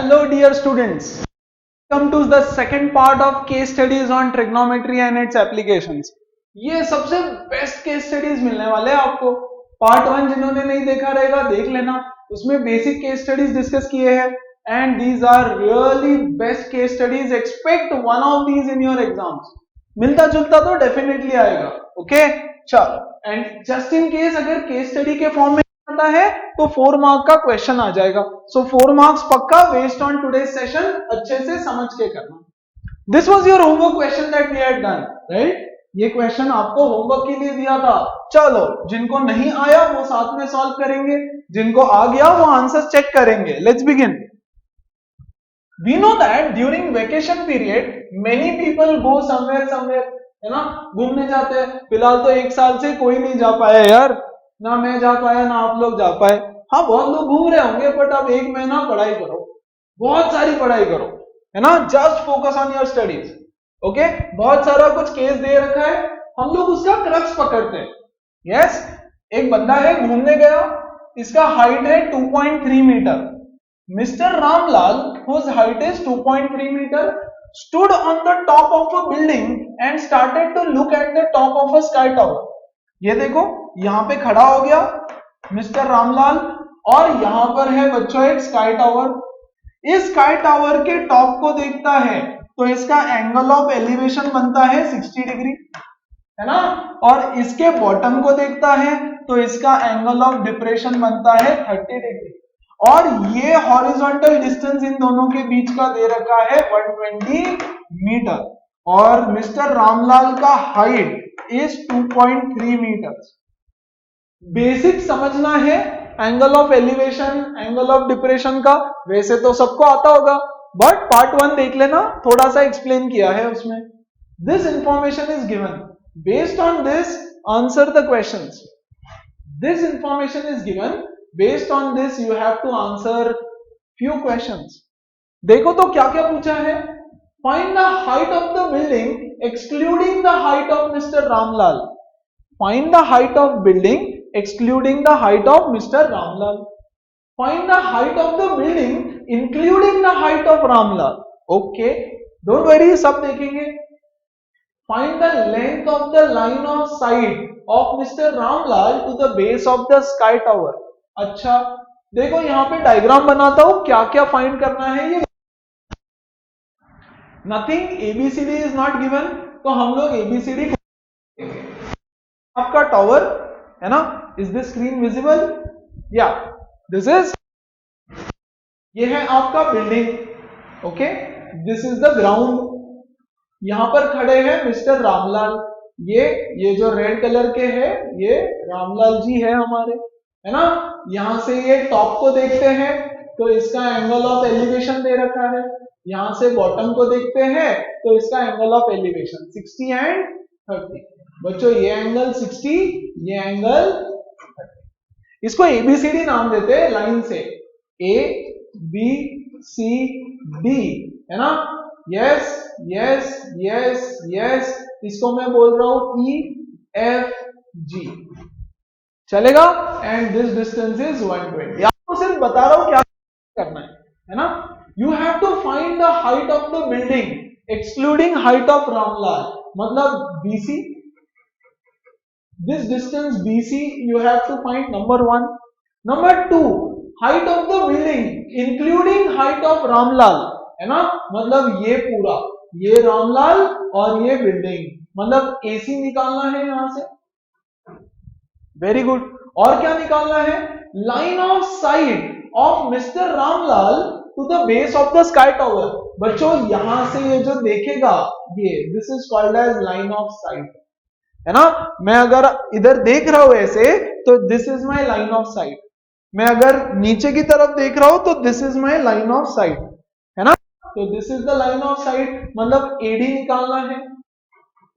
Hello dear students, welcome to the second part of case studies on trigonometry and its applications. ये सबसे best case studies मिलने वाले हैं आपको। Part 1 जिन्होंने नहीं देखा रहेगा देख लेना, उसमें बेसिक केस स्टडीज डिस्कस किए हैं and these are really best case studies. Expect one of these in your exams. मिलता जुलता तो डेफिनेटली आएगा। ओके चलो, एंड जस्ट इन केस अगर केस स्टडी के फॉर्म में आता है तो 4 मार्क का क्वेश्चन आ जाएगा। सो 4 मार्क्स पक्का बेस्ड ऑन टुडे सेशन, अच्छे से समझ के करना। This was your homework question that we had done, right? ये क्वेश्चन आपको होमवर्क के लिए दिया था। चलो, जिनको नहीं आया वो साथ में सॉल्व करेंगे, जिनको आ गया वो आंसर चेक करेंगे। Let's begin. We know that during vacation period many people go somewhere, है ना, घूमने जाते हैं। फिलहाल तो 1 साल से कोई नहीं जा पाया यार, ना मैं जा पाया ना आप लोग जा पाए। हाँ, बहुत लोग घूम रहे होंगे, बट अब 1 महीना पढ़ाई करो, बहुत सारी पढ़ाई करो, है ना। Just focus on your studies. Okay, बहुत सारा कुछ केस दे रखा है, हम लोग उसका क्रक्स पकड़ते हैं। यस, एक बंदा है घूमने गया, इसका हाइट है 2.3 meter. Mister Ramlal whose height is 2.3 meter stood on the top of a building and started to look at the top of a sky tower. ये देखो, यहां पे खड़ा हो गया मिस्टर रामलाल और यहां पर है बच्चों एक स्काई टावर। इस स्काई टावर के टॉप को देखता है तो इसका एंगल ऑफ एलिवेशन बनता है 60 डिग्री, है ना। और इसके बॉटम को देखता है तो इसका एंगल ऑफ डिप्रेशन बनता है 30 डिग्री। और ये हॉरिजॉन्टल डिस्टेंस इन दोनों के बीच का दे रखा है 120 मीटर। और मिस्टर रामलाल का हाइट इज 2.3 मीटर। बेसिक समझना है angle of elevation, angle of depression का, वैसे तो सबको आता होगा, बट पार्ट 1 देख लेना, थोड़ा सा एक्सप्लेन किया है उसमें। This information is given, based on this answer the questions. This information is given, based on this you have to answer few questions. देखो तो क्या क्या पूछा है। Find the height of the building excluding the height of mister Ramlal. Find the height of building excluding the height of Mr. Ramlal. Find the height of the building including the height of Ramlal. Okay, don't worry, सब देखेंगे। Find the length of the line of sight of Mr. Ramlal to the base of the sky tower. अच्छा, देखो यहाँ पे diagram बनाता हूं, क्या क्या फाइंड करना है ये। Nothing ABCD is not given, तो हम लोग ABCD आपका टावर है ना। Is this screen visible? या दिस इज, ये है आपका building. Okay, this is the ground. यहां पर खड़े हैं मिस्टर रामलाल। ये जो रेड कलर के हैं ये रामलाल जी है हमारे, है ना। यहां से ये टॉप को देखते हैं तो इसका एंगल ऑफ एलिवेशन दे रखा है। यहां से बॉटम को देखते हैं तो इसका एंगल ऑफ एलिवेशन 60 एंड 30। बच्चों ये एंगल 60, ये एंगल 30। इसको एबीसीडी नाम देते हैं लाइन से, ए बी सी डी, है ना। यस यस यस यस, इसको मैं बोल रहा हूं ई एफ जी, चलेगा। And this distance is 120। आपको सिर्फ बता रहा हूं क्या करना है ना। You have to find the height of the building excluding height of Ramlal, मतलब BC. This distance BC you have to find, number 1. Number 2, height of the building including height of Ramlal, है ना। मतलब ये पूरा, ये रामलाल और ये बिल्डिंग, मतलब AC निकालना है यहां से। Very good. और क्या निकालना है? Line of sight of mister Ramlal to the base of the sky tower. बच्चों यहां से ये जो देखेगा ये, this is called as line of sight, है ना। मैं अगर इधर देख रहा हूं ऐसे तो this is my line of sight. मैं अगर नीचे की तरफ देख रहा हूं तो this is my line of sight, है ना। तो this is the line of sight, मतलब एडी निकालना है,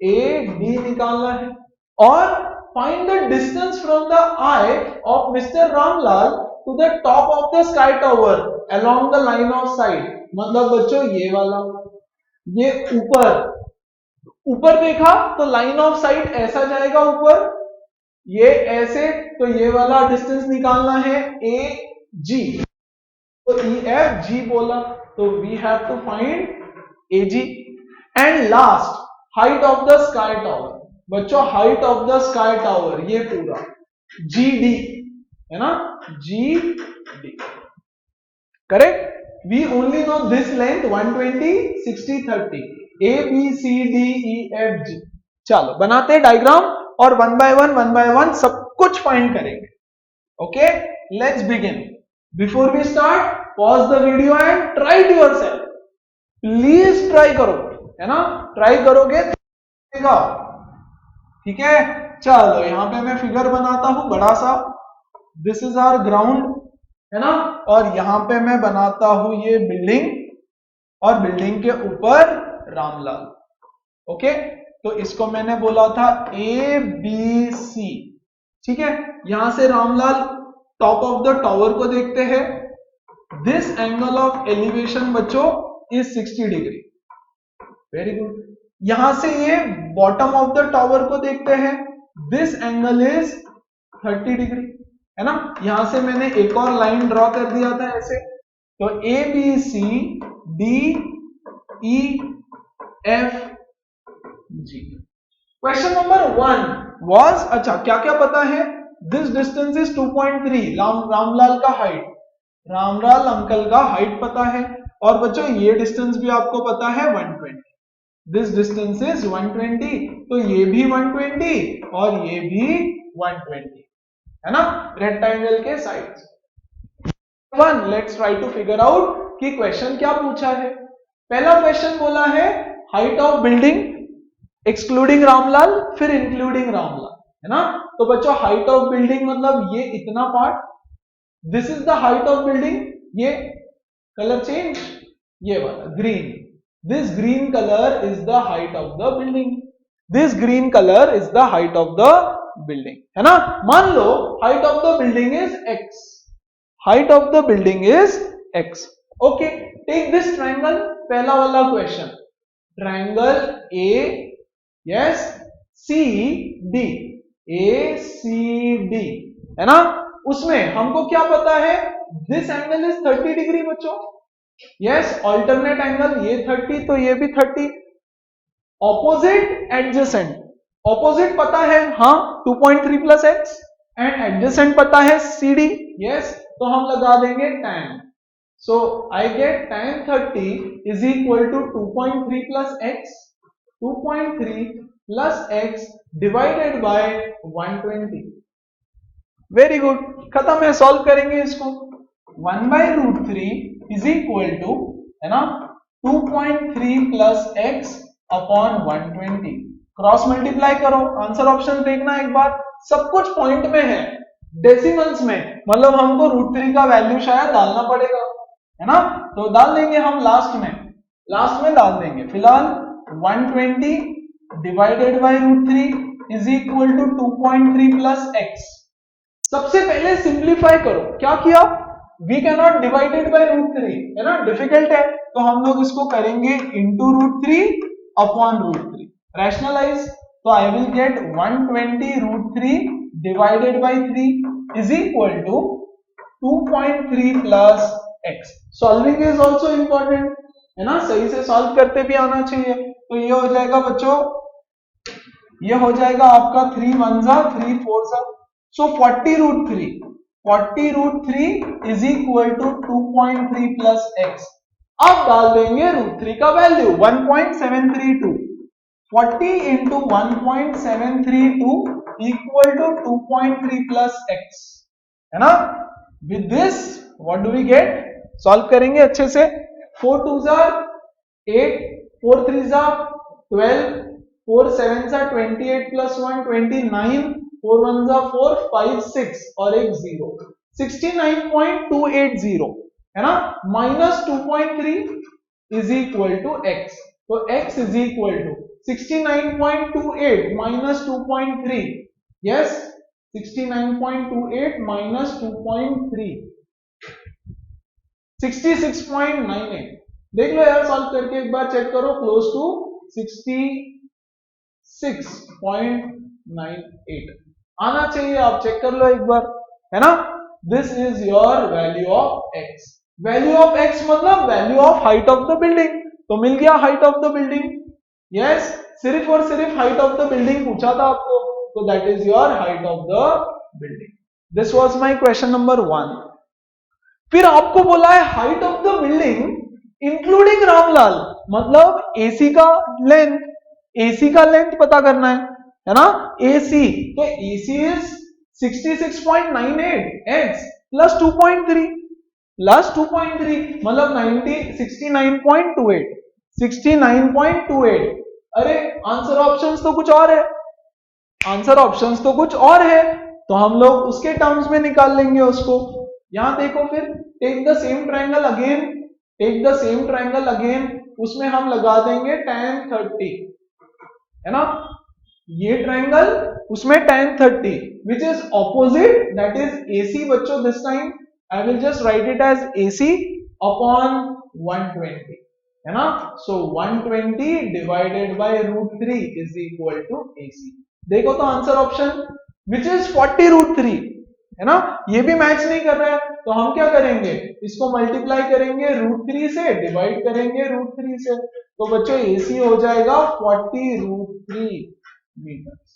एडी निकालना है। और find the distance from the eye of mister Ramlal to the top of the sky tower along the line of sight. मतलब बच्चों ये वाला, ये ऊपर देखा तो लाइन ऑफ साइट ऐसा जाएगा ऊपर, ये ऐसे, तो ये वाला डिस्टेंस निकालना है ए जी। तो ई एफ जी बोला, तो we have to find a G. And last height of the sky tower, बच्चों height of the sky tower ये पूरा जी डी है ना, G D correct. We only know this length 120 60 30 A B C D E F G. चलो बनाते हैं diagram और one by one सब कुछ फाइंड करेंगे। Okay let's begin. Before we start pause the video and try it yourself, please try करो, है ना, ट्राई करोगे ठीक है। चलो यहां पे मैं फिगर बनाता हूं बड़ा सा, दिस इज आवर ग्राउंड है ना, और यहां पे मैं बनाता हूं ये बिल्डिंग और बिल्डिंग के ऊपर रामलाल। ओके तो इसको मैंने बोला था ए बी सी, ठीक है। यहां से Ramlal top of the tower को देखते हैं, दिस एंगल ऑफ एलिवेशन बच्चों इज 60 डिग्री, वेरी गुड। यहां से ये बॉटम ऑफ द टावर को देखते हैं, दिस एंगल इज 30 डिग्री, है ना। यहां से मैंने एक और लाइन ड्रॉ कर दिया था ऐसे, तो A B C D E F G. Question number 1 was, अच्छा क्या क्या पता है, दिस डिस्टेंस इज 2.3, रामलाल का हाइट, रामलाल अंकल का हाइट पता है, और बच्चों ये डिस्टेंस भी आपको पता है 120, दिस डिस्टेंस इज 120, तो ये भी 120 और ये भी 120, है ना, रेक्टेंगल के sides. One let's try to figure out कि क्वेश्चन क्या पूछा है। पहला क्वेश्चन बोला है height of building excluding Ramlal फिर इंक्लूडिंग रामलाल, है ना। तो बच्चों हाइट ऑफ बिल्डिंग मतलब ये इतना part, this is the height of building, ये कलर चेंज, ये वाला green, this green colour is the height of the building, this green colour is the height of the building, है ना। मान लो height of the building is x, height of the building is x। Okay take this triangle, पहला वाला question, triangle A yes C D, A C D, है ना। उसमें हमको क्या पता है, दिस एंगल इज 30 डिग्री बच्चों, यस ऑल्टरनेट एंगल, ये 30 तो ये भी 30, ऑपोजिट एडजेसेंट, ऑपोजिट पता है हाँ 2.3 प्लस एक्स, एंड एडजेसेंट पता है सी डी, यस तो हम लगा देंगे tan, so I get tan 30 is equal to 2.3 plus एक्स, 2.3 प्लस एक्स डिवाइडेड बाय 120, वेरी गुड, खत्म है, सॉल्व करेंगे इसको, 1/√3 इज इक्वल टू, है ना, 2.3 plus x upon 120, cross multiply करो, आंसर ऑप्शन देखना एक बार, सब कुछ पॉइंट में है, डेसिमल्स में, मतलब हमको √3 का वैल्यू शायद डालना पड़ेगा, है ना, तो डाल देंगे हम लास्ट में डाल देंगे, फिलहाल 120 divided by √3 is equal to 2.3 plus एक्स। सबसे पहले सिंप्लीफाई करो, क्या किया, we can not divided by √3, है ना, डिफिकल्ट है, तो हम लोग इसको करेंगे इंटू √3 अपॉन √3, रैशनलाइज, तो I will get 120 √3 divided by 3 is equal to 2.3 plus x। Solving is also important, है ना, सही से सॉल्व करते भी आना चाहिए, तो ये हो जाएगा बच्चों, ये हो जाएगा आपका 3 1 जा 3 4 जा, so 40 √3 is equal to 2.3 plus x। अब डाल देंगे √3 का value 1.732, 40 into 1.732 equal to 2.3 plus x, है ना। With this what do we get, solve करेंगे अच्छे से, 4 2 जा 8, 4 3 जा 12, 4 7 जा 28 प्लस 1 29, 4 1 जा 4 5 6 और एक 0, 69.280, है ना, minus 2.3 is equal to x, तो x is equal to 69.28 minus 2.3, yes 69.28 minus 2.3 66.98, देख लो यार, सॉल्व करके एक बार चेक करो, क्लोज टू 66.98 आना चाहिए, आप चेक कर लो एक बार, है ना। This is your value of x, value of x मतलब value of height of the building, तो मिल गया height of the building. Yes, सिर्फ और सिर्फ हाइट ऑफ द बिल्डिंग पूछा था आपको, तो that is your height of the building. This was my question number 1। फिर आपको बोला है height of the building including Ramlal, मतलब एसी का लेंथ, एसी का लेंथ पता करना है ना, एसी, तो AC is 66.98 x plus 2.3 plus 2.3 मतलब 69.28 69.28। अरे आंसर ऑप्शंस तो कुछ और है, आंसर ऑप्शंस तो कुछ और है, तो हम लोग उसके टर्म्स में निकाल लेंगे उसको। यहां देखो, फिर take the same triangle again, take the same triangle again, उसमें हम लगा देंगे tan 30, है ना, ये ट्रायंगल उसमें tan 30 which is opposite, that is AC बच्चों। This time I will just write it as AC upon 120, है ना, so 120 divided by √3 is equal to AC। देखो तो आंसर ऑप्शन विच इज 40√3, है ना, ये भी मैच नहीं कर रहा है, तो हम क्या करेंगे, इसको मल्टीप्लाई करेंगे √3 से, डिवाइड करेंगे √3 से, तो बच्चों AC हो जाएगा 40√3 meters,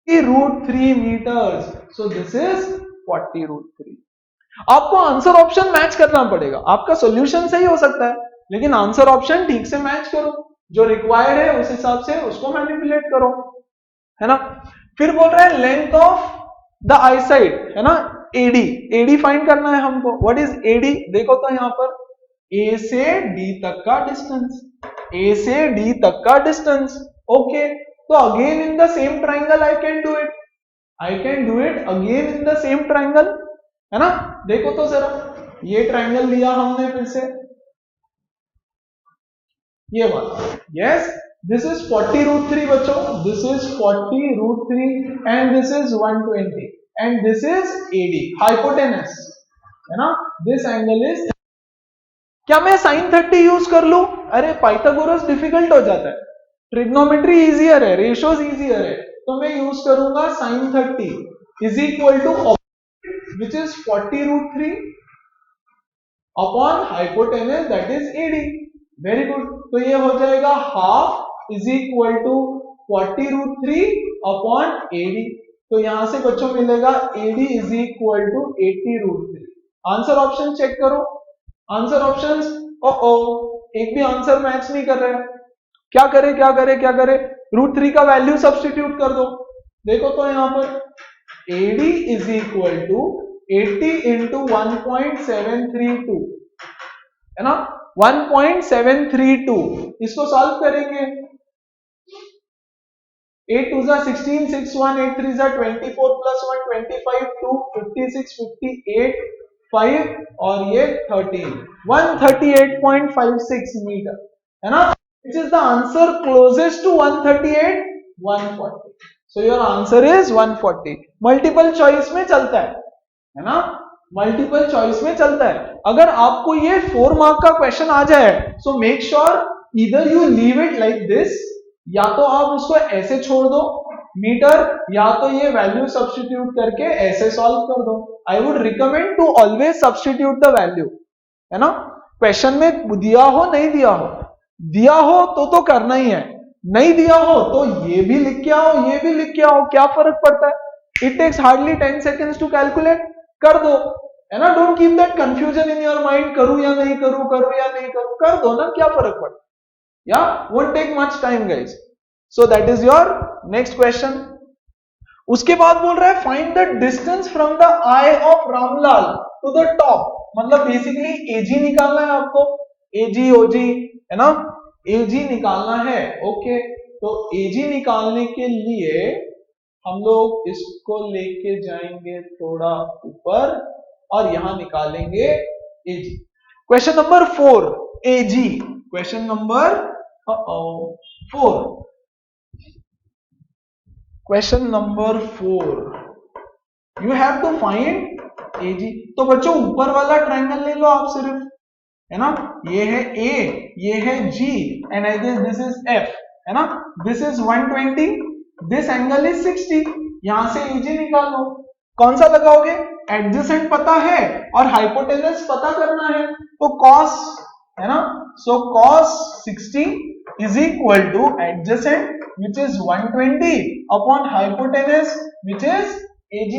40√3 meters, so this is 40√3। आपको आंसर ऑप्शन मैच करना पड़ेगा, आपका सॉल्यूशन सही हो सकता है लेकिन आंसर ऑप्शन ठीक से मैच करो, जो रिक्वायर्ड है उस हिसाब से उसको मैनिपुलेट करो, है ना। फिर बोल रहा है length of the I side, है ना, AD, AD फाइंड करना है हमको। व्हाट इज AD, देखो तो यहां पर A से D तक का डिस्टेंस, A से D तक का डिस्टेंस, ओके, तो again in the same triangle I can do it, I can do it again in the same triangle, है ना। देखो तो जरा, ये ट्रायंगल लिया हमने फिर से, ये वाला, यस, दिस इज 40√3 बच्चों, this is 40√3 and this is 120 and this is AD, hypotenuse, है ना, दिस एंगल इज। क्या मैं sin 30 यूज कर लूं? अरे पाइथागोरस डिफिकल्ट हो जाता है, ट्रिग्नोमेट्री इजियर है, रेशियोज इजियर है, तो मैं यूज करूंगा sin 30 is equal to which is 40√3 upon hypotenuse that is AD। Very good, तो ये हो जाएगा half is equal to 40√3 upon AD, तो यहां से बच्चों मिलेगा AD is equal to 80√3। Answer option check करो, आंसर ऑप्शंस, एक भी आंसर मैच नहीं कर रहा है, क्या करे क्या करे क्या करे, √3 का वैल्यू सब्स्टिट्यूट कर दो। देखो तो यहां पर AD is equal to 80 into 1.732, है ना, 1.732, इसको सॉल्व करेंगे, 8 2 16, 6 1 8 3 24 प्लस 1 25 2 56 58 5 और ये 13, 138.56 मीटर, है ना, which is the answer closest to 138, 140, so your answer is 140। Multiple choice में चलता है ना, मल्टीपल चॉइस में चलता है। अगर आपको ये 4 मार्क का क्वेश्चन आ जाए, so make sure either you leave it like this, या तो आप उसको ऐसे छोड़ दो मीटर, या तो ये वैल्यू सब्स्टिट्यूट करके ऐसे सॉल्व कर दो। I would recommend to always substitute the value, है ना, क्वेश्चन में दिया हो नहीं दिया हो, दिया हो तो करना ही है, नहीं दिया हो तो ये भी लिख के आओ ये भी लिख के आओ, क्या फर्क पड़ता है, it takes hardly 10 seconds to calculate, कर दो, है ना, don't keep that confusion in your mind, करूं या नहीं करूं, करूं या नहीं करूं, कर दो ना, क्या फर्क पड़ता है, या won't take much time guys। so that is your next question। उसके बाद बोल रहा है find the distance from the eye of Ramlal to the top, मतलब बेसिकली AG निकालना है आपको, AG OG, है ना, AG निकालना है, ओके, तो AG निकालने के लिए हम लोग इसको लेके जाएंगे थोड़ा ऊपर और यहां निकालेंगे AG। Question number 4 AG, question number 4, question number 4, you have to find AG। तो बच्चों ऊपर वाला ट्रायंगल ले लो आप सिर्फ, है ना, ये है A, ये है G and I guess this is F, है ना, this is 120, this angle is 60, यहां से AG निकाल लो, कौन सा लगाओगे, एडजेसेंट पता है और हाइपोटेनस पता करना है, तो cos है ना, so cos 60 is equal to adjacent which is 120 upon hypotenuse which is AG,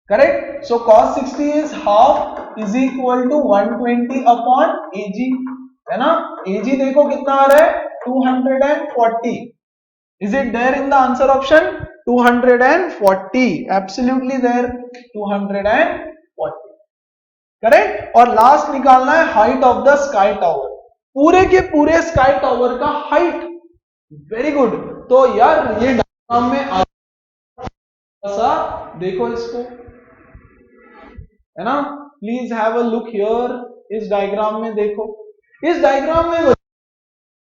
correct. So cos 60 is half is equal to 120 upon AG, है ना। AG देखो कितना आ रहा है 240, is it there in the answer option? 240, absolutely there, 240, correct. और last निकालना है height of the sky tower, पूरे के पूरे स्काई टावर का हाइट, वेरी गुड। तो यार ये डायग्राम में सा देखो इसको, है ना, please have a look here, इस डायग्राम में देखो, इस डायग्राम में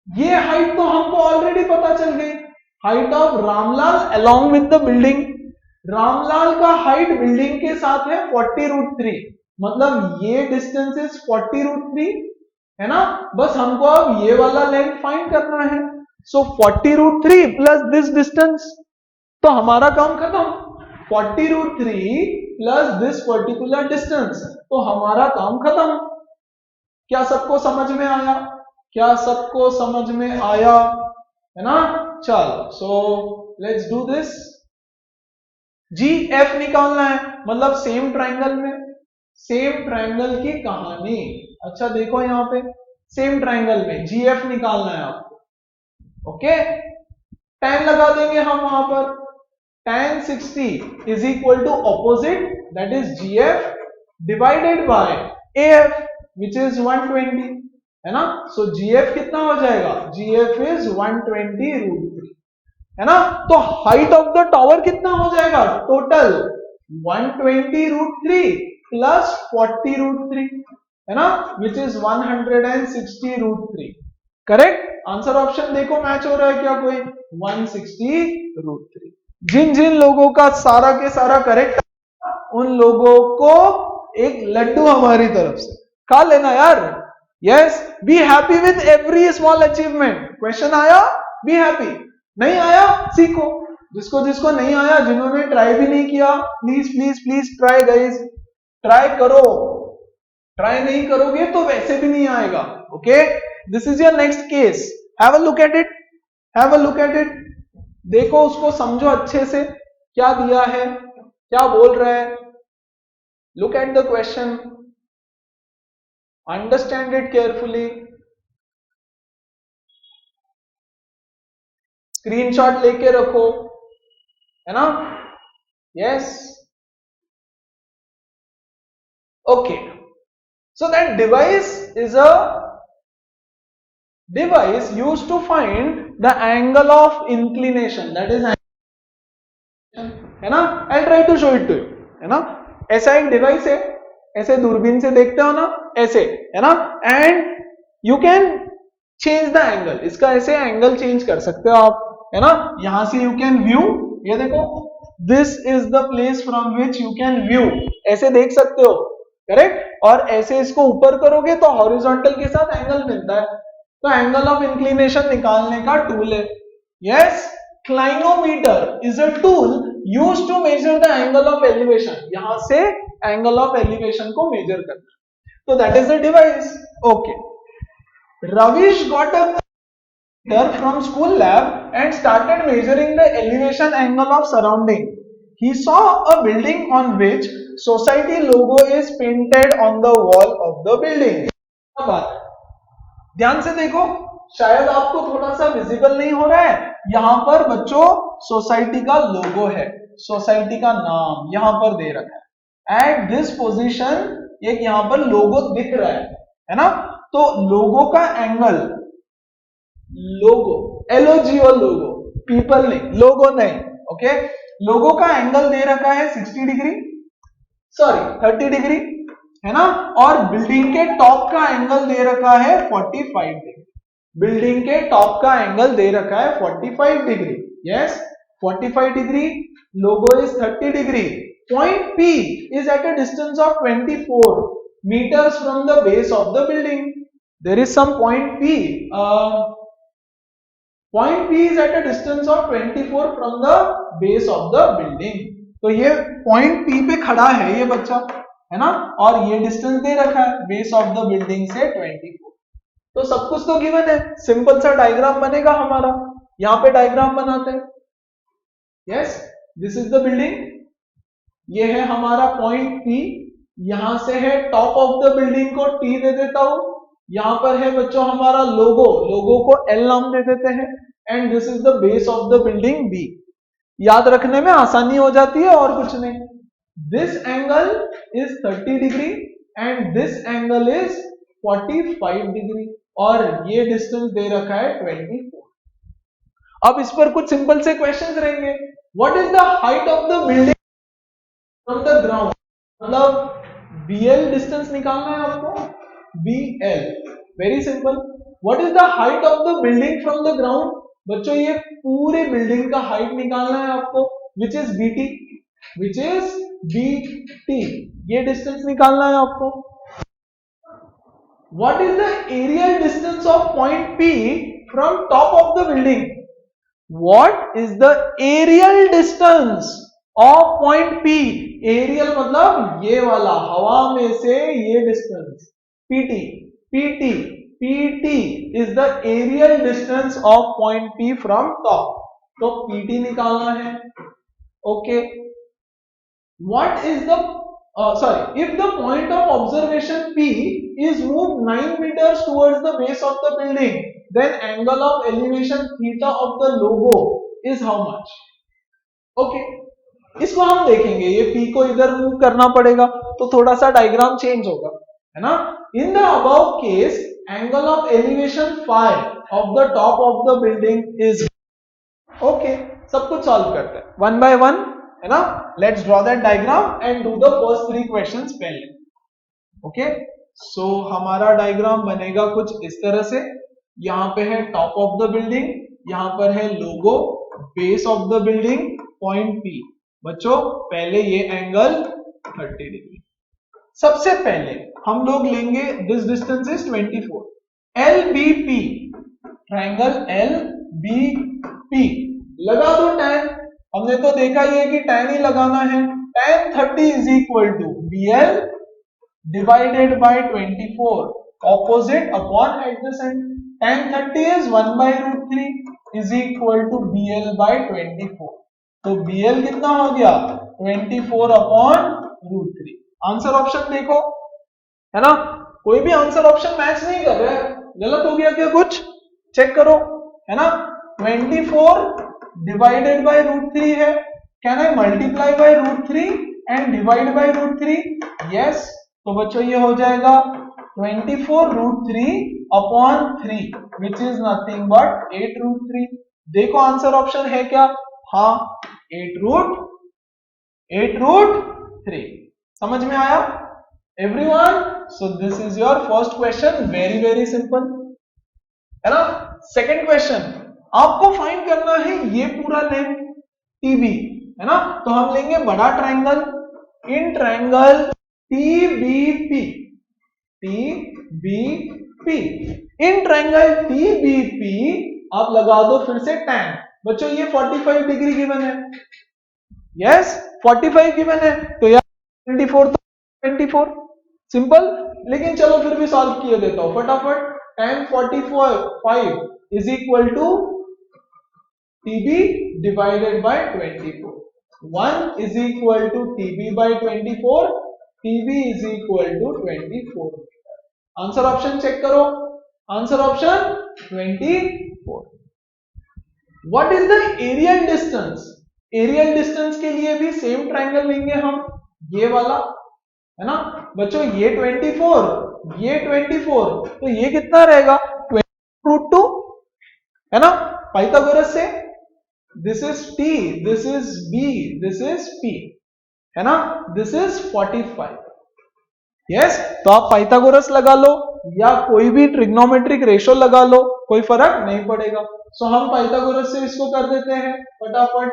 ये हाइट तो हमको ऑलरेडी पता चल गई, height of Ramlal along with the building, Ramlal का हाइट बिल्डिंग के साथ है 40√3, मतलब ये डिस्टेंस इज 40√3, है ना। बस हमको अब ये वाला लेंथ फाइंड करना है, सो 40√3 प्लस दिस डिस्टेंस, तो हमारा काम खत्म, 40√3 प्लस दिस पर्टिकुलर डिस्टेंस, तो हमारा काम खत्म। क्या सबको समझ में आया? क्या सबको समझ में आया, है ना। चलो, so let's do this. GF निकालना है, मतलब सेम ट्रायंगल में, सेम ट्रायंगल की कहानी। अच्छा देखो यहां पे सेम ट्रायंगल में GF निकालना है आपको, ओके। tan लगा देंगे हम वहां पर, tan 60 is equal to opposite that is GF divided by AF which is 120, है ना। सो GF कितना हो जाएगा, GF इज 120√3, है ना। तो हाइट ऑफ द टावर कितना हो जाएगा टोटल, 120√3 प्लस 40√3, है ना, which is 160√3, correct. Answer option देखो मैच हो रहा है क्या कोई, 160√3। जिन जिन लोगों का सारा के सारा करेक्ट, उन लोगों को एक लड्डू हमारी तरफ से खा लेना यार। Yes, be happy with every small achievement. Question आया, बी हैप्पी, नहीं आया सीखो, जिसको जिसको नहीं आया, जिन्होंने ट्राई भी नहीं किया, please please please try guys, try करो, ट्राई नहीं करोगे तो वैसे भी नहीं आएगा, okay. This is your next case, have a look at it, have a look at it, देखो उसको समझो अच्छे से, क्या दिया है, क्या बोल रहा है, look at the question, understand it carefully, screenshot लेके रखो, है ना। Yes, okay. So that device is a device used to find the angle of inclination, that is, है ना। I'll try to show it to you, है ना। ऐसा एक डिवाइस है, ऐसे दूरबीन से देखते हो ना, ऐसे, है ना, and you can change the angle, इसका ऐसे एंगल चेंज कर सकते हो आप, है ना। यहां से यू कैन व्यू, ये देखो, this is the place from which you can view, ऐसे देख सकते हो, करेक्ट। और ऐसे इसको ऊपर करोगे तो हॉरिजॉन्टल के साथ एंगल मिलता है, तो एंगल ऑफ इंक्लिनेशन निकालने का टूल है। Yes, clinometer is a tool used to measure the angle of elevation, यहां से एंगल ऑफ एलिवेशन को मेजर करना, तो that is the device, okay. Ravish got a meter from school lab and started measuring the elevation angle of surrounding. He saw a building on which society logo is painted on the wall of the building. क्या बात है, ध्यान से देखो, शायद आपको थोड़ा सा विजिबल नहीं हो रहा है, यहां पर बच्चों सोसाइटी का लोगो है, सोसाइटी का नाम यहां पर दे रखा है, एट दिस पोजीशन एक यहां पर लोगो दिख रहा है ना। तो लोगो का एंगल, लोगो LOGO लोगो, पीपल नहीं, लोगो नहीं, ओके। लोगो का एंगल दे रखा है 60 डिग्री, सॉरी 30 डिग्री, है ना। और बिल्डिंग के टॉप का एंगल दे रखा है 45 डिग्री, बिल्डिंग के टॉप का एंगल दे रखा है 45 degree, yes 45 degree, logo is 30 degree, point P is at a distance of 24 meters from the base of the building. There is some point P. Point P is at a distance of 24 from the base of the building. तो ये point P पे खड़ा है ये बच्चा, है ना, और ये डिस्टेंस दे रखा है बेस ऑफ द बिल्डिंग से 24। तो सब कुछ तो गिवन है, सिंपल सा डायग्राम बनेगा हमारा। यहाँ पे डायग्राम बनाते हैं। Yes, this is the building, ये है हमारा पॉइंट P, यहां से है टॉप ऑफ द बिल्डिंग को T दे देता हूं, यहां पर है बच्चों हमारा लोगो, लोगो को L नाम दे देते हैं, and this is the base of the building B। याद रखने में आसानी हो जाती है और कुछ नहीं। This angle is 30 degree and this angle is 45 degree, और ये डिस्टेंस दे रखा है 24। अब इस पर कुछ सिंपल से क्वेश्चंस रहेंगे। What is the height of the building from the ground, मतलब BL डिस्टेंस निकालना है आपको, BL, very simple. What is the height of the building from the ground, बच्चों ये पूरे बिल्डिंग का हाइट निकालना है आपको, which is BT, which is BT, ये डिस्टेंस निकालना है आपको। What is the aerial distance of point P फ्रॉम top of the building, what is the aerial distance of point P, aerial मतलब ये वाला हवा में से ये distance, PT is the aerial distance of point P from top, तो PT निकालना है। Okay, what is the if the point of observation P is moved 9 meters towards the base of the building, then angle of elevation theta of the logo is how much? Okay, इसको हम देखेंगे, ये P को इधर move करना पड़ेगा तो थोड़ा सा डायग्राम चेंज होगा, है ना। In the above case angle of elevation phi of the top of the building is, okay, सब कुछ सॉल्व करते हैं वन बाय वन, है ना। Let's draw that diagram and do the first 3 questions पहले। ओके, सो हमारा डायग्राम बनेगा कुछ इस तरह से। यहाँ पे है टॉप ऑफ द बिल्डिंग, यहाँ पर है लोगो, base of the building point P। बच्चों पहले ये एंगल 30 डिग्री, सबसे पहले हम लोग लेंगे, this distance is 24, LBP, triangle LBP, लगा दो tan, हमने तो देखा ही है कि tan ही लगाना है। tan 30 is equal to BL divided by 24, opposite upon adjacent, tan 30 is 1/√3 is equal to BL by 24, तो BL कितना हो गया 24 अपॉन √3। आंसर ऑप्शन देखो, है ना, कोई भी आंसर ऑप्शन मैच नहीं कर रहा है, गलत हो गया क्या कुछ, चेक करो, है ना। 24 डिवाइडेड बाय √3 है, can I multiply by √3 and divide by √3, yes, तो बच्चों ये हो जाएगा 24 √3 upon 3 which is nothing but 8√3। देखो आंसर ऑप्शन है क्या, हाँ 8√3। समझ में आया everyone? So this is your first question, very very simple, है ना। सेकंड क्वेश्चन, आपको फाइंड करना है ये पूरा लेंथ TB, है ना, तो हम लेंगे बड़ा triangle, in triangle TBP, in triangle TBP आप लगा दो फिर से tan। बच्चों ये 45 डिग्री गिवन है, यस 45 गिवन है, तो यार 24 सिंपल, लेकिन चलो फिर भी सॉल्व किए देता हूं फटाफट। tan 45 is equal to TB divided by 24, 1 is equal to TB by 24, TB is equal to 24। Answer option check करो, answer option 24। What is the aerial distance, aerial distance के लिए भी सेम ट्रायंगल लेंगे हम, ये वाला, है ना। बच्चों ये 24, ये 24, तो ये कितना रहेगा 20√2, है ना, पाइथागोरस से। This is T, this is B, this is P, है ना, दिस इज 45, यस। तो आप पाइथागोरस लगा लो या कोई भी ट्रिग्नोमेट्रिक रेशो लगा लो, कोई फर्क नहीं पड़ेगा। सो हम पाइथागोरस से इसको कर देते हैं फटाफट।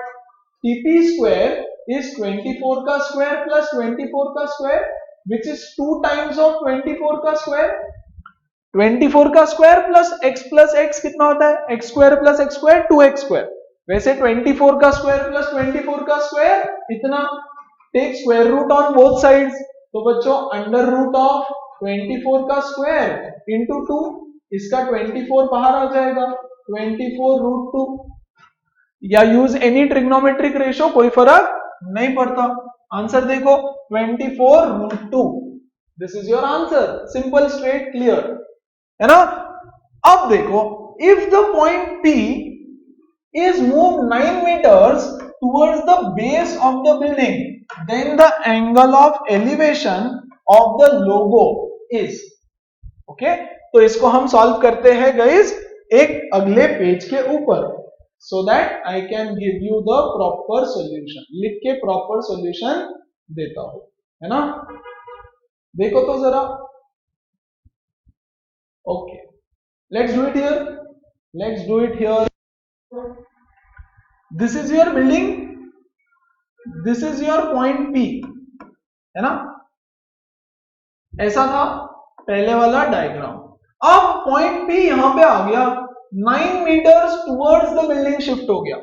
TP स्क्वायर इज 24 का स्क्वायर प्लस 24 का square which is 2 times of 24 का स्क्वायर। 24 का स्क्वायर प्लस x कितना होता है, x square plus x square 2x square वैसे 24 का स्क्वायर प्लस 24 का स्क्वायर इतना, take square root on both sides, तो बच्चों अंडर रूट ऑफ 24 का स्क्वायर इंटू 2, इसका 24 बाहर आ जाएगा, 24 रूट 2, या यूज एनी ट्रिग्नोमेट्रिक रेशो, कोई फर्क नहीं पड़ता। आंसर देखो 24 root 2, this is your answer, simple straight clear, है ना। अब देखो, if the point P is moved 9 meters towards the base of the building, then the angle of elevation of the logo is, okay, तो इसको हम solve करते हैं guys एक अगले पेज के ऊपर, so that I can give you the proper solution, लिख के प्रॉपर सॉल्यूशन देता हूं, है ना। देखो तो जरा, okay, let's do it here, let's do it here. This is your building, this is your point P, है ना, ऐसा था पहले वाला डायग्राम। अब पॉइंट P यहां पे आ गया, 9 meters towards the building shift हो गया,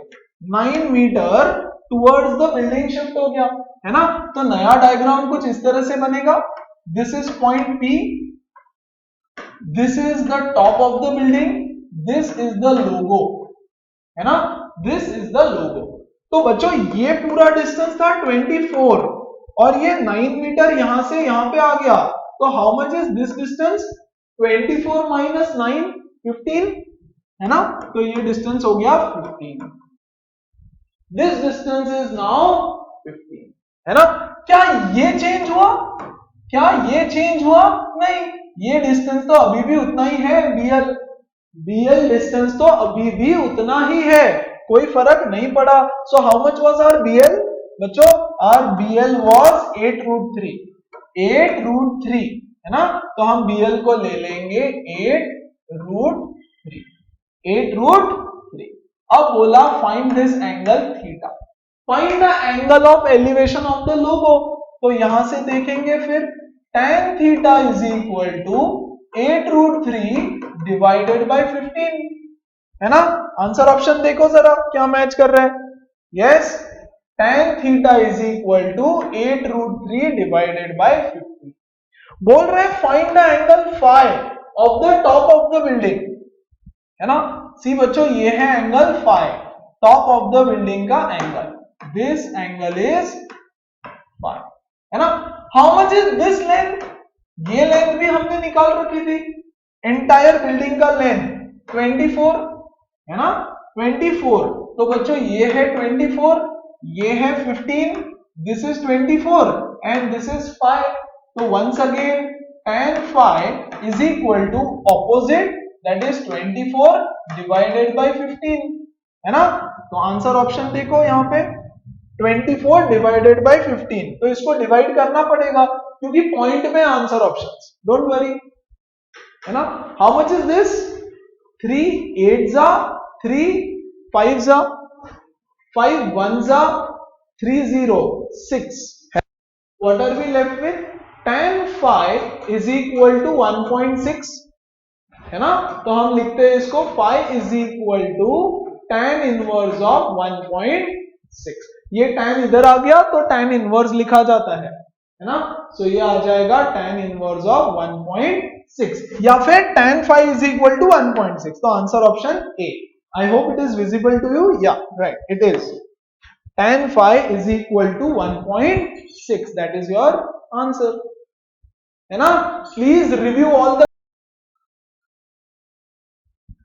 9 meter towards the building shift हो गया, है ना। तो नया डायग्राम कुछ इस तरह से बनेगा, this is point P, this is the top of the building, this is the logo, है ना, दिस इज द लोगो। तो बच्चों ये पूरा डिस्टेंस था 24 और ये 9 मीटर यहां से यहां पे आ गया, तो how much is this distance, 24 minus 9, 15, है ना, तो ये डिस्टेंस हो गया 15, दिस डिस्टेंस इज नाउ 15, है ना। क्या ये चेंज हुआ, क्या ये चेंज हुआ, नहीं, ये डिस्टेंस तो अभी भी उतना ही है, BL डिस्टेंस तो अभी भी उतना ही है, कोई फर्क नहीं पड़ा। So how much was our BL, बच्चों our BL was 8 root 3, 8 root 3, है ना, तो हम BL को ले लेंगे 8 रूट 3, 8 रूट 3। अब बोला find this angle theta, find the angle of elevation of the logo, तो यहां से देखेंगे फिर tan theta is equal to 8 root 3 divided by 15, है ना। आंसर ऑप्शन देखो जरा क्या मैच कर रहा है, yes, tan theta is equal to 8 root 3 divided by 15। बोल रहे हैं find the angle phi of the top of the building, है ना। सी बच्चों ये है angle phi, top of the building का angle, this angle is phi, है ना। How much is this length, ये लेंथ भी हमने निकाल रखी थी, एंटायर बिल्डिंग का लेंथ 24, है ना, 24, तो बच्चों ये है 24, ये है 15, this is 24 and this is 5, तो once again tan phi is equal to opposite, that is 24 divided by 15, है ना। तो आंसर ऑप्शन देखो यहां पे 24 डिवाइडेड बाय 15, तो इसको डिवाइड करना पड़ेगा क्योंकि पॉइंट में आंसर ऑप्शंस, डोंट वरी, है ना। हाउ मच इज दिस, 3 8 जा 3 5 जा 5 1 जा 3 0 6, what are we left with, tan phi is equal to 1.6, है ना। तो हम लिखते हैं इसको phi is equal to tan inverse of 1.6, ये tan इधर आ गया तो tan इनवर्स लिखा जाता है ना। सो ये आ जाएगा tan इनवर्स ऑफ 1.6 या फिर tan phi is equal to 1.6, तो answer option A. I hope it is visible to you, या right it is, tan phi is equal to 1.6, that is your answer, है ना। प्लीज रिव्यू ऑल द,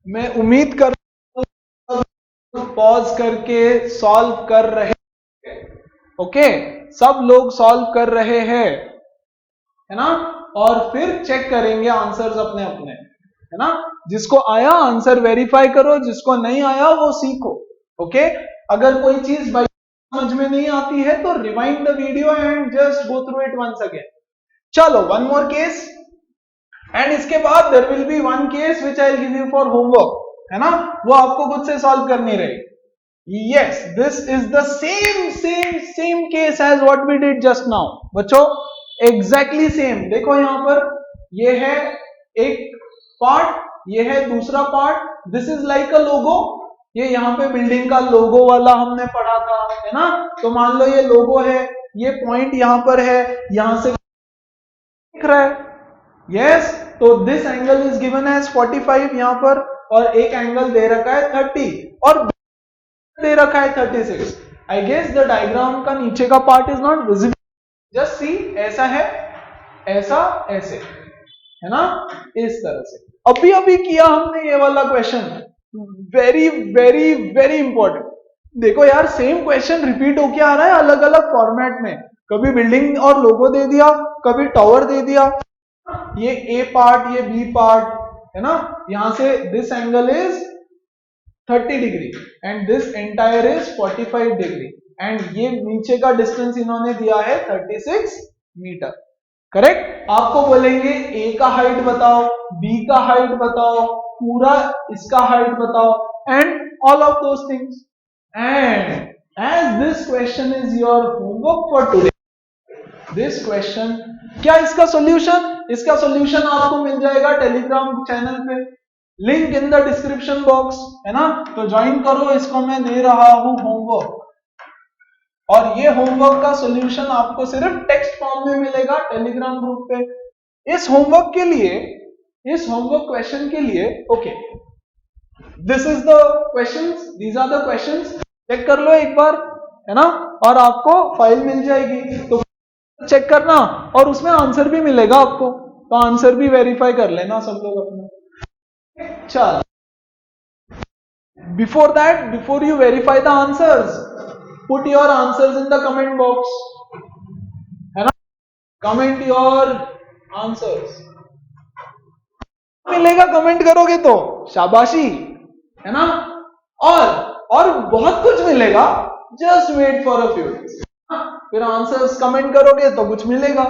मैं उम्मीद कर pause करके solve कर रहे, ओके, सब लोग सॉल्व कर रहे हैं, है ना, और फिर चेक करेंगे आंसर्स अपने अपने, है ना। जिसको आया आंसर वेरीफाई करो, जिसको नहीं आया वो सीखो, ओके। अगर कोई चीज बाई समझ में नहीं आती है तो rewind the video and just go through it once again. चलो वन मोर केस एंड इसके बाद there will be one case which I will give you for homework, है ना, वो आपको खुद से सॉल्व करनी रहेगी। Yes, this is the same case as what we did just now, बच्चों exactly same। देखो यहां पर ये है एक पार्ट, ये है दूसरा part, this is like a logo, ये यहाँ पे बिल्डिंग का लोगो वाला हमने पढ़ा था, है ना। तो मान लो ये लोगो है, ये पॉइंट यहाँ पर है, यहां से दिख रहा है, यस। तो this angle is given as 45 यहाँ पर, और एक एंगल दे रखा है 30 और दे रखा है 36। आई गेस द डायग्राम का नीचे का part is not visible, just see, ऐसा है, ऐसा, ऐसे, है ना, इस तरह से। अभी अभी किया हमने ये वाला question, very very very important. देखो यार, सेम क्वेश्चन रिपीट होके आ रहा है अलग अलग फॉर्मेट में, कभी बिल्डिंग और लोगो दे दिया, कभी टावर दे दिया, ये ए पार्ट, ये बी पार्ट, है ना। यहां से this angle is 30 degree and this entire is 45 degree, and ये नीचे का डिस्टेंस इन्होंने दिया है 36 मीटर, करेक्ट। आपको बोलेंगे ए का हाइट बताओ, बी का हाइट बताओ, पूरा इसका हाइट बताओ, and all of those things. And as this question is your homework for today, this question, क्या इसका सॉल्यूशन, इसका सॉल्यूशन आपको मिल जाएगा टेलीग्राम चैनल पे, link in the description box, है ना। तो ज्वाइन करो, इसको मैं दे रहा हूं होमवर्क, और ये होमवर्क का सॉल्यूशन आपको सिर्फ टेक्स्ट फॉर्म में मिलेगा टेलीग्राम ग्रुप पे। इस होमवर्क के लिए, इस होमवर्क क्वेश्चन के लिए, okay, this is the questions, these are the questions, check कर लो एक बार, है ना, और आपको फाइल मिल जाएगी, तो चेक करना, और उसमें आंसर भी मिलेगा आपको, तो आंसर भी वेरीफाई कर लेना सब लोग अपना। चल, before that, before you verify the answers, put your answers in the comment box, है ना, comment your answers, मिलेगा कमेंट करोगे तो शाबाशी, है ना। और बहुत कुछ मिलेगा, just wait for a few days, फिर आंसर्स कमेंट करोगे तो कुछ मिलेगा,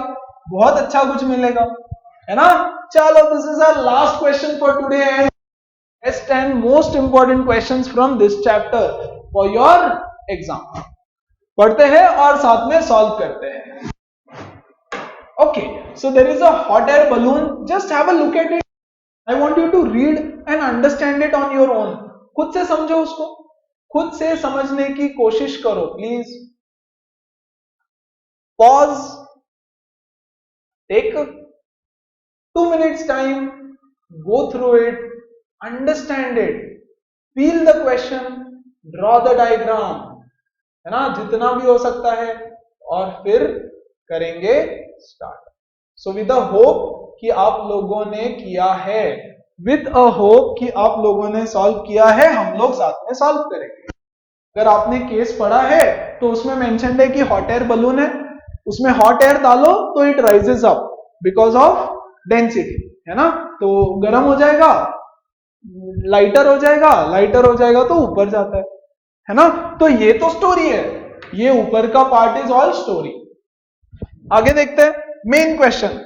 बहुत अच्छा कुछ मिलेगा, है ना। चलो, this is our last question for today and best and most important questions from this chapter for your exam. पढ़ते हैं और साथ में सॉल्व करते हैं। Okay, so there is a hot air balloon, just have a look at it, I want you to read and understand it on your own. खुद से समझो उसको, खुद से समझने की कोशिश करो please. Pause, take 2 minutes time, go through it, understand it, feel the question, draw the diagram, है ना, जितना भी हो सकता है, और फिर करेंगे start. So with a hope कि आप लोगों ने किया है, विद अ होप कि आप लोगों ने सॉल्व किया है, हम लोग साथ में सॉल्व करेंगे। अगर आपने केस पढ़ा है तो उसमें मेंशन्ड है कि हॉट एयर बलून है, उसमें हॉट एयर डालो तो it rises up because of density, है ना, तो गर्म हो जाएगा, लाइटर हो जाएगा, लाइटर हो जाएगा तो ऊपर जाता है ना। तो ये तो स्टोरी है, ये ऊपर का पार्ट इज ऑल स्टोरी। आगे देखते हैं main question.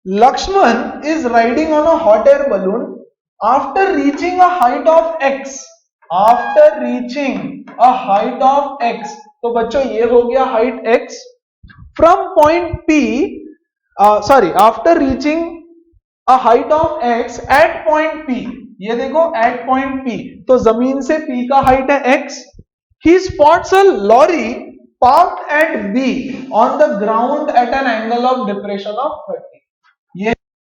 Lakshman is riding on a hot air balloon after reaching a height of x, after reaching a height of x, तो बच्चों ये हो गया height x, from point P, sorry, after reaching a height of x at point P, ये देखो eight point P, तो जमीन से P का हाइट है x, he spots a lorry parked at B on the ground at an angle of depression of 30, ये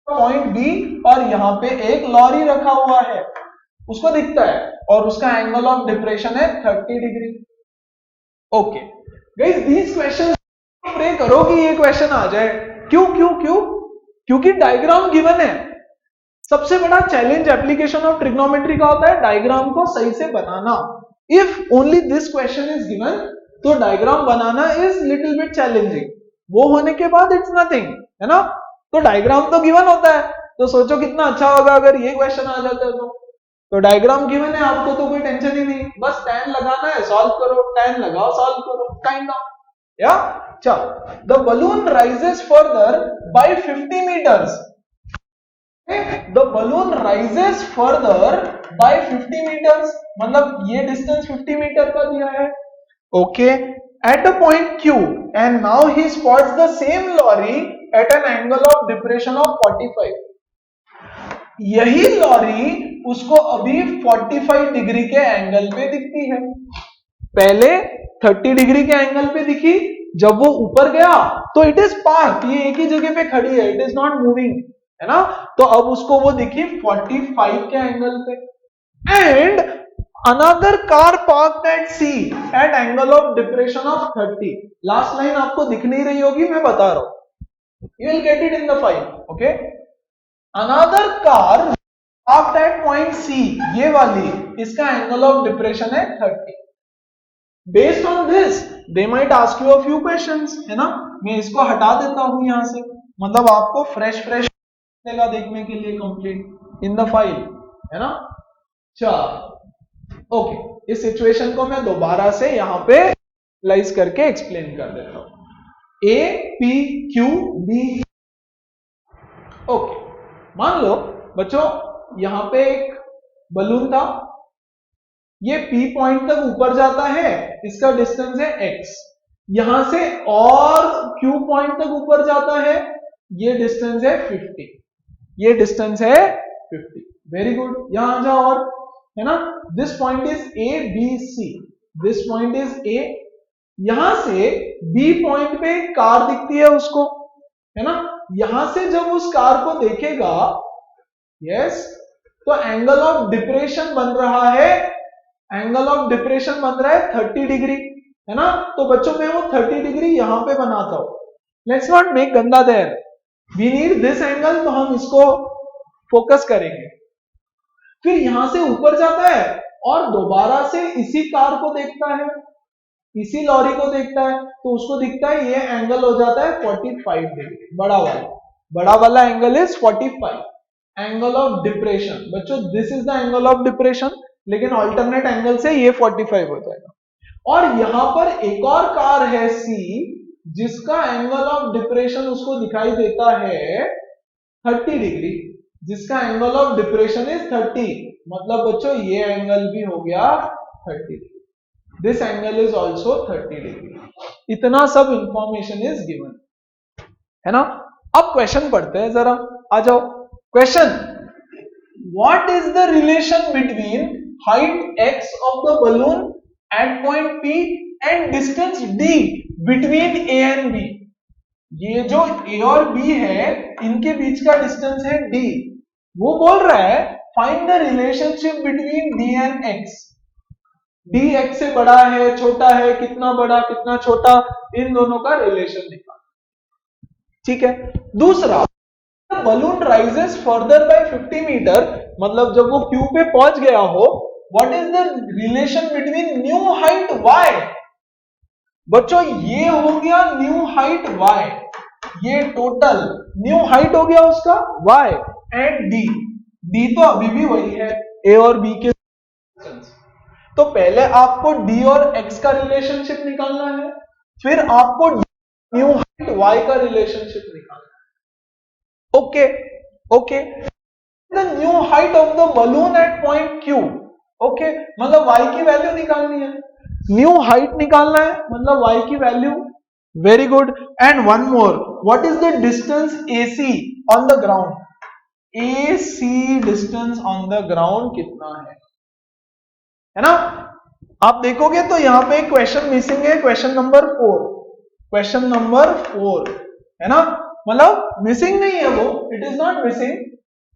point B और यहां पे एक लॉरी रखा हुआ है, उसको दिखता है, और उसका एंगल ऑफ डिप्रेशन है 30 डिग्री। Okay guys, these questions pray करो कि ये क्वेश्चन आ जाए। क्यों क्यों क्यों? क्योंकि डायग्राम गिवन है। सबसे बड़ा चैलेंज एप्लीकेशन ऑफ ट्रिग्नोमेट्री का होता है डायग्राम को सही से बनाना। If only this question is given, तो डायग्राम बनाना इज लिटिल बिट चैलेंजिंग, वो होने के बाद इट्स नथिंग, है ना। तो डायग्राम तो गिवन होता है, तो सोचो कितना अच्छा होगा अगर ये क्वेश्चन आ जाता है तो डायग्राम गिवन है, आपको तो कोई टेंशन ही नहीं, बस tan लगाना है, सॉल्व करो, tan लगाओ, सॉल्व करो, काइंड ऑफ, या। चलो, the balloon rises further by 50 meters, the balloon rises further by 50 meters, मतलब ये डिस्टेंस 50 मीटर का दिया है, okay, at a point Q, and now he spots the same lorry at an angle of depression of 45, यही lorry उसको अभी 45 degree के angle पे दिखती है। पहले 30 डिग्री के एंगल पे दिखी, जब वो ऊपर गया तो इट इज पार्क, ये एक ही जगह पे खड़ी है, इट इज नॉट मूविंग, है ना। तो अब उसको वो दिखी 45 के एंगल पे। And another car parked at C at angle of depression of 30। Last line आपको दिख नहीं रही होगी, मैं बता रहा हूं, you will get it in the file, okay. Another car parked at point C, ये वाली, इसका एंगल ऑफ डिप्रेशन है 30। Based on this they might ask you a few questions, है ना। मैं इसको हटा देता हूं यहां से, मतलब आपको फ्रेश देगा देखने के लिए कंप्लीट इन द फाइल, है ना। चलो ओके, इस सिचुएशन को मैं दोबारा से यहां पे लाइज करके एक्सप्लेन कर देता हूं। A P Q B, okay. मान लो बच्चों यहां पे एक बलून था, ये P पॉइंट तक ऊपर जाता है, इसका डिस्टेंस है x। यहां से और Q पॉइंट तक ऊपर जाता है, ये डिस्टेंस है 50, ये डिस्टेंस है 50। वेरी गुड, यहां आ जाओ और, है ना। This point is A B C, this point is A। यहां से B पॉइंट पे एक कार दिखती है उसको, है ना। यहां से जब उस कार को देखेगा, यस, तो एंगल ऑफ डिप्रेशन बन रहा है, एंगल ऑफ डिप्रेशन बन रहा है 30 डिग्री, है ना। तो बच्चों मैं वो 30 डिग्री यहां पे बनाता हूं। लेट्स नॉट मेक गंदा there, we need this angle, तो हम इसको फोकस करेंगे। फिर यहां से ऊपर जाता है और दोबारा से इसी कार को देखता है, इसी लॉरी को देखता है, तो उसको दिखता है ये एंगल हो जाता है 45 डिग्री, बड़ा वाला angle is 45, angle of depression. बच्चों this is the angle of depression, लेकिन अल्टरनेट एंगल से ये 45 हो जाएगा। और यहां पर एक और कार है C, जिसका एंगल ऑफ डिप्रेशन उसको दिखाई देता है 30 डिग्री, जिसका एंगल ऑफ डिप्रेशन इज 30, मतलब बच्चों ये एंगल भी हो गया 30 degree, this angle is also 30 degree. इतना सब इंफॉर्मेशन इज गिवन, है ना। अब क्वेश्चन पढ़ते हैं जरा, आ जाओ। Question, what is the relation between height x of the balloon at point P and distance d between A and B। ये जो A और B है, इनके बीच का डिस्टेंस है d। वो बोल रहा है find the relationship between d and x। d x से बड़ा है, छोटा है, कितना बड़ा कितना छोटा, इन दोनों का रिलेशन निकाल, ठीक है। दूसरा, balloon rises further by 50 meter, मतलब जब वो Q पे पहुंच गया हो, what is the relation between new height y। बच्चों ये हो गया न्यू हाइट y, ये टोटल न्यू हाइट हो गया उसका y, एंड d तो अभी भी वही है A और B के। तो पहले आपको D और X का रिलेशनशिप निकालना है, फिर आपको न्यू हाइट y का रिलेशनशिप निकालना है। Okay okay, the new height of the balloon at point Q, okay, मतलब y की वैल्यू निकालनी है, न्यू हाइट निकालना है, मतलब y की value. Very good, and one more, what is the distance AC on the ground. AC distance on the ground कितना है ना। आप देखोगे तो यहां पे क्वेश्चन मिसिंग है, क्वेश्चन नंबर 4, क्वेश्चन नंबर 4, है ना। मतलब मिसिंग नहीं है वो, it is not missing,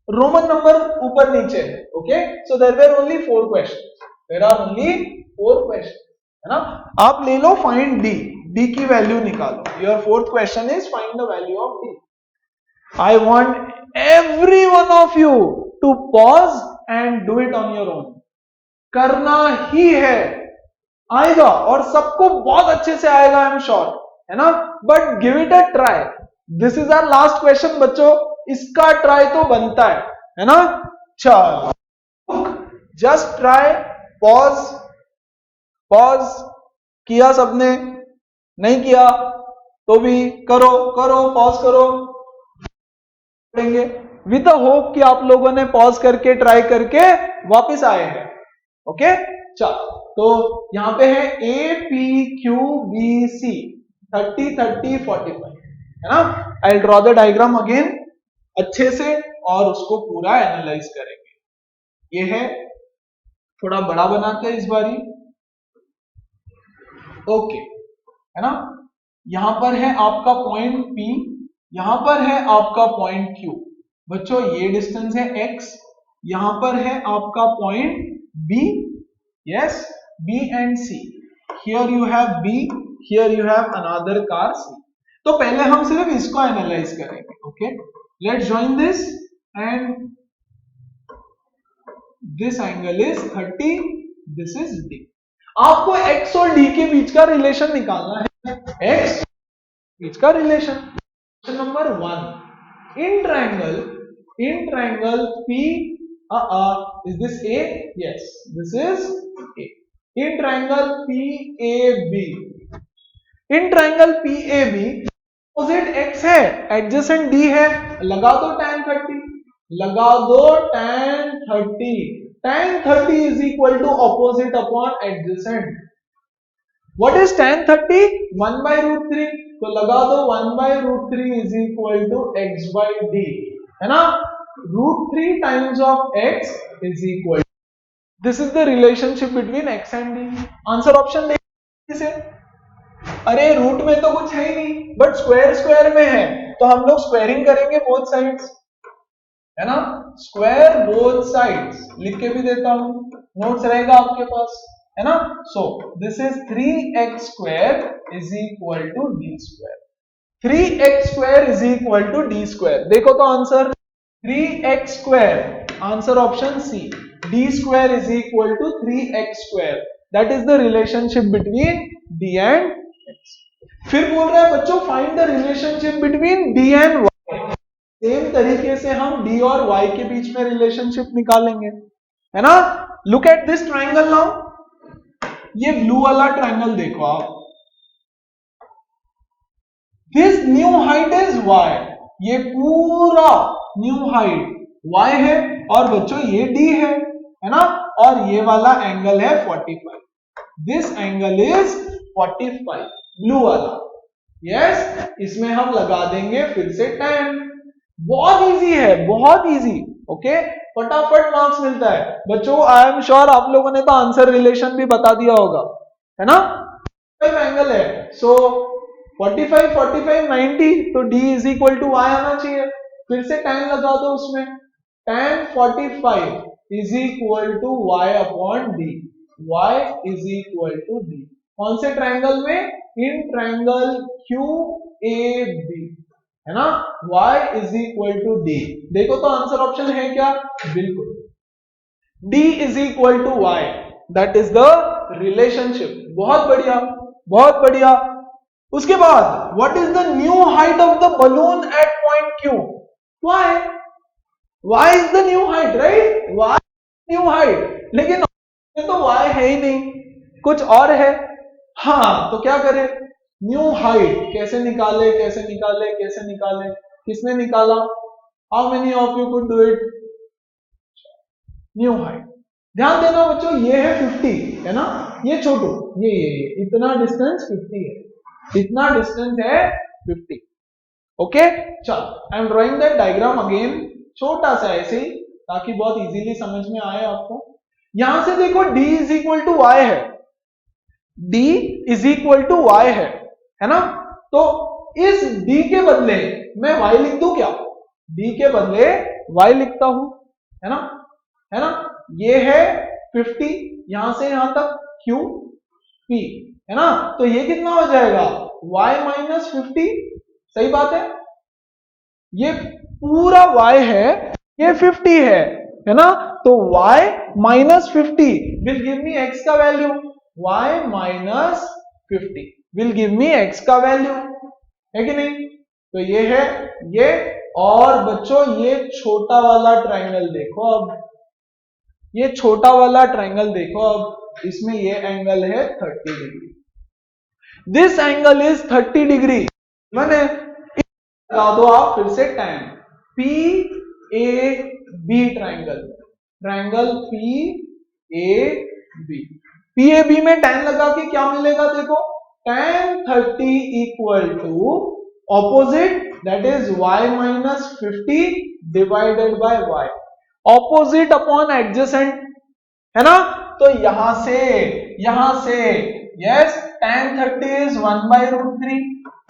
roman number ऊपर नीचे है, okay. So there were only 4 questions, there are only 4 questions, है ना। आप ले लो फाइंड D की वैल्यू निकालो, your 4th question is find the value of D। I want every one of you to pause and do it on your own, करना ही है, आएगा और सबको बहुत अच्छे से आएगा, आई एम श्योर, है ना। But give it a try, this is our last question बच्चों, इसका ट्राई तो बनता है ना। चलो जस्ट ट्राई, पॉज, पॉज किया सबने, नहीं किया तो भी करो करो, पॉज करो, विद द होप कि आप लोगों ने पॉज करके ट्राई करके वापस आए हैं, ओके। चलो तो यहां पे है A P Q B C 30 30 45, है ना। I draw the diagram again अच्छे से और उसको पूरा एनालाइज करेंगे। ये है, थोड़ा बड़ा बनाते हैं इस बारी, ओके, है ना। यहां पर है आपका पॉइंट P, यहां पर है आपका पॉइंट Q। बच्चों ये डिस्टेंस है x, यहां पर है आपका point B, yes, B and C। Here you have B, here you have another car C। तो पहले हम सिर्फ इसको एनालाइज करेंगे, okay. Let's join this and this angle is 30, this is D। आपको x और D के बीच का रिलेशन निकालना है, x बीच का relation. Number 1, in triangle P, is this A? Yes, this is A. In triangle PAB, in triangle PAB opposite x है, adjacent D है, लगा दो tan 30, लगा दो tan 30, tan 30 is equal to opposite upon adjacent। What is tan 30? 1 by root 3, तो लगा दो 1 by root 3 is equal to x by D, है ना। root 3 times of x is equal, this is the relationship between x and D। Answer option देखिए, अरे root में तो कुछ है ही नहीं, बट स्क्वायर स्क्वायर में है, तो हम लोग स्क्वायरिंग करेंगे बोथ साइड्स, है ना। स्क्वायर बोथ साइड्स लिख के भी देता हूं, नोट्स रहेगा आपके पास, है ना। So this is 3x square is equal to D square, 3x square is equal to D square. देखो तो answer 3x square, answer option C, D square is equal to 3x square, that is the relationship between D and x। फिर बोल रहा है बच्चों find the relationship between D and y। Same तरीके से हम d और y के बीच में रिलेशनशिप निकालेंगे, है ना। Look at this triangle now, ये ब्लू वाला ट्रायंगल देखो आप, this new height is y, ये पूरा न्यू हाइट y है, और बच्चों ये d है ना, और ये वाला एंगल है 45, दिस एंगल इज 45, ब्लू वाला, यस। इसमें हम लगा देंगे फिर से tan, बहुत इजी है, बहुत इजी, ओके, फटाफट मार्क्स मिलता है बच्चों। आई एम श्योर आप लोगों ने तो आंसर रिलेशन भी बता दिया होगा, है ना। एंगल है, सो 45 45 90, तो d is equal to y आना चाहिए, फिर से tan लगा दो उसमें, tan 45 is equal to y upon d, y is equal to d, कौन से ट्रायंगल में, इन ट्रायंगल QAB, है ना। y is equal to d, देखो तो आंसर ऑप्शन है क्या, बिल्कुल, d is equal to y, that is the relationship. बहुत बढ़िया, बहुत बढ़िया। उसके बाद what is the new height of the balloon at point Q, y is the new height, right, y new height, लेकिन तो y है ही नहीं, कुछ और है। हाँ, तो क्या करें, न्यू हाइट कैसे निकाले, कैसे निकाले, कैसे निकाले, किसने निकाला, how many of you could do it, new height. ध्यान देना बच्चों, ये है 50, है ना, ये छोटू, ये इतना डिस्टेंस 50 है, इतना डिस्टेंस है 50, ओके। चल I am drawing that diagram again, छोटा सा ऐसे ही, ताकि बहुत इजीली समझ में आए आपको। यहां से देखो d is equal to y है, d is equal to y है ना, तो इस d के बदले मैं y लिख दूं क्या, d के बदले y लिखता हूं, है ना, ये है 50, यहां से यहां तक q p, है ना, तो ये कितना हो जाएगा y माइनस 50, सही बात है, ये पूरा y है, ये 50 है ना, तो y minus 50 will give me x का value, y minus 50 will give me x का वैल्यू, है कि नहीं। तो ये है ये, और बच्चों ये छोटा वाला ट्रायंगल देखो, अब ये छोटा वाला ट्रायंगल देखो, अब इसमें ये एंगल है 30 degree, this angle is 30 degree, मैंने लगा दो आप फिर से tan, PAB triangle, triangle PAB, PAB में tan लगा के क्या मिलेगा, देखो tan 30 equal to opposite, that is y minus 50 divided by y, opposite upon adjacent, है ना। तो यहां से yes tan 30 is 1/√3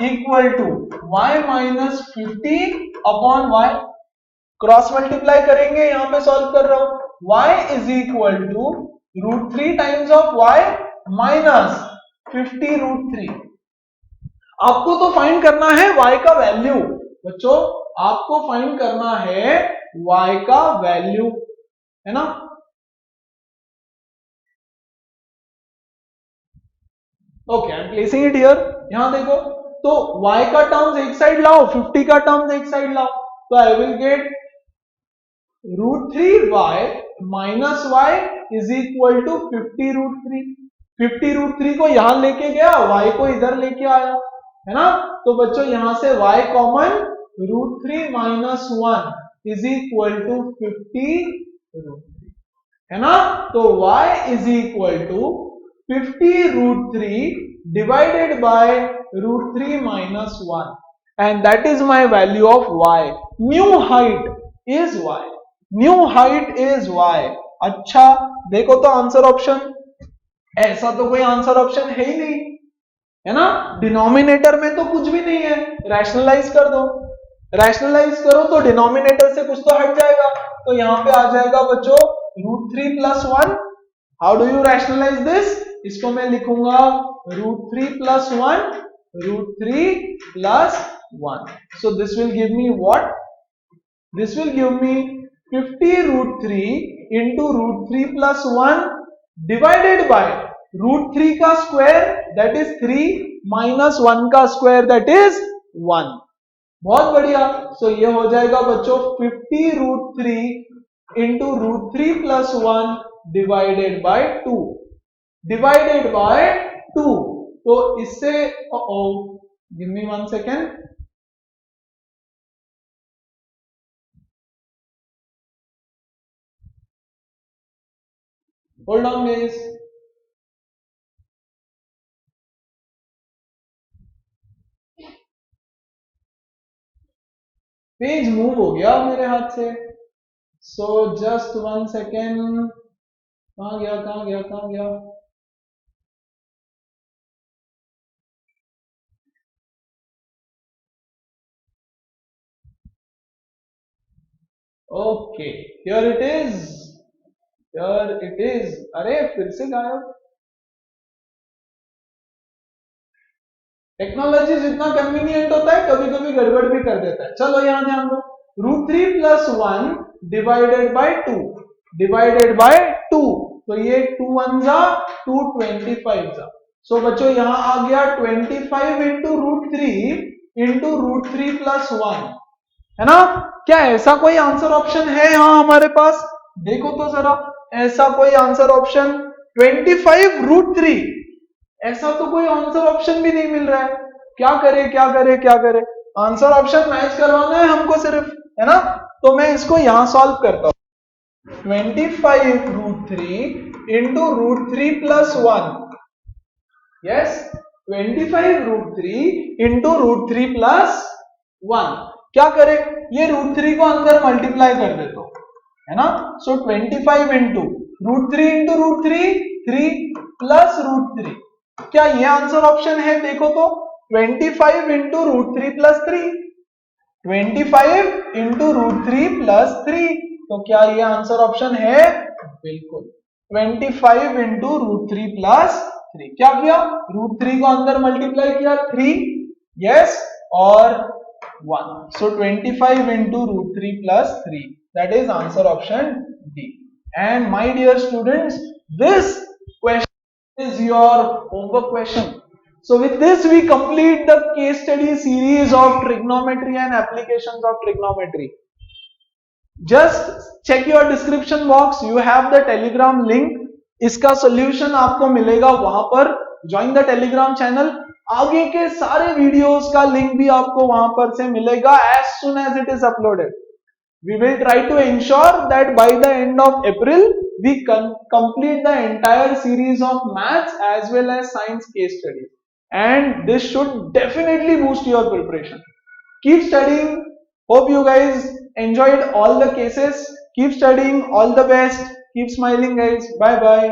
equal to y minus 50 upon y, cross multiply करेंगे, यहां पे सॉल्व कर रहा हूं, y is equal to √3 times of y minus 50√3। आपको तो फाइंड करना है y का वैल्यू बच्चों, आपको फाइंड करना है y का वैल्यू, है ना। Okay, I am placing it here. यहां देखो, तो y का टर्म्स एक साइड लाओ, 50 का टर्म्स एक साइड लाओ, तो I will get √3y minus y is equal to 50√3। 50√3 को यहां लेके गया, y को इधर लेके आया, है ना। तो बच्चों यहां से y common, √3 minus 1 is equal to 50√3, है ना। तो y is equal to 50√3 divided by √3 minus 1, and that is my value of y. New height is y. New height is y. अच्छा, देखो तो आंसर ऑप्शन, ऐसा तो कोई आंसर ऑप्शन है ही नहीं, है ना। डिनोमिनेटर में तो कुछ भी नहीं है, रैशनलाइज कर दो, रैशनलाइज करो तो डिनोमिनेटर से कुछ तो हट जाएगा, तो यहां पे आ जाएगा बच्चों √3 plus 1। How do you rationalize this? इसको मैं लिखूंगा √3 plus 1, √3 plus 1। So this will give me what? This will give me 50√3 into √3 plus 1 divided by √3 का स्क्वायर दैट इज 3 माइनस 1 का स्क्वायर दैट इज 1। बहुत बढ़िया। सो ये हो जाएगा बच्चों 50√3 into √3 plus 1 divided bye 2, divided by 2। तो इससे give me 1 second, hold on guys. Page move हो गया मेरे हाथ से, सो जस्ट 1 सेकेंड। कहां गया कहां गया कहां गया? Okay, here it is, here it is. अरे फिर से गायब। टेक्नोलॉजी जितना कन्वीनियंट होता है कभी कभी गड़बड़ भी कर देता है। चलो यहां ध्यान दो, √3 plus 1 divided bye 2, divided by 2, तो ये 2 1 जा 2 25 जा। सो बच्चों यहां आ गया 25 इंटू √3 इंटू √3 प्लस 1, है ना। क्या ऐसा कोई आंसर ऑप्शन है यहां हमारे पास? देखो तो जरा, ऐसा कोई आंसर ऑप्शन 25√3, ऐसा तो कोई आंसर ऑप्शन भी नहीं मिल रहा है। क्या करे क्या करे क्या करे? आंसर ऑप्शन मैच करवाना है हमको सिर्फ, है ना। तो मैं इसको यहां सॉल्व करता हूं, 25√3 into √3 plus 1, yes 25√3 into √3 plus 1। क्या करे, ये √3 को अंदर मल्टीप्लाई कर देता हूं, है ना। सो 25 इंटू √3 इंटू √3 3 प्लस √3, क्या ये आंसर ऑप्शन है? देखो तो 25 इंटू √3 प्लस 3, 25 इंटू √3 प्लस 3, तो क्या ये आंसर ऑप्शन है? बिल्कुल, 25 इंटू √3 प्लस 3। क्या किया, √3 को अंदर मल्टीप्लाई किया 3, यस, और 1। So 25 into √3 plus 3, that is answer option D. And my dear students, this question is your homework question. So with this we complete the case study series of trigonometry and applications of trigonometry. Just check your description box, you have the telegram link, इसका solution आपको मिलेगा वहां पर, join the telegram channel। आगे के सारे videos का link भी आपको वहां पर से मिलेगा as soon as it is uploaded। We will try to ensure that by the end of April we complete the entire series of maths as well as science case studies, and this should definitely boost your preparation. Keep studying. Hope you guys enjoyed all the cases. Keep studying, all the best, keep smiling guys, bye bye.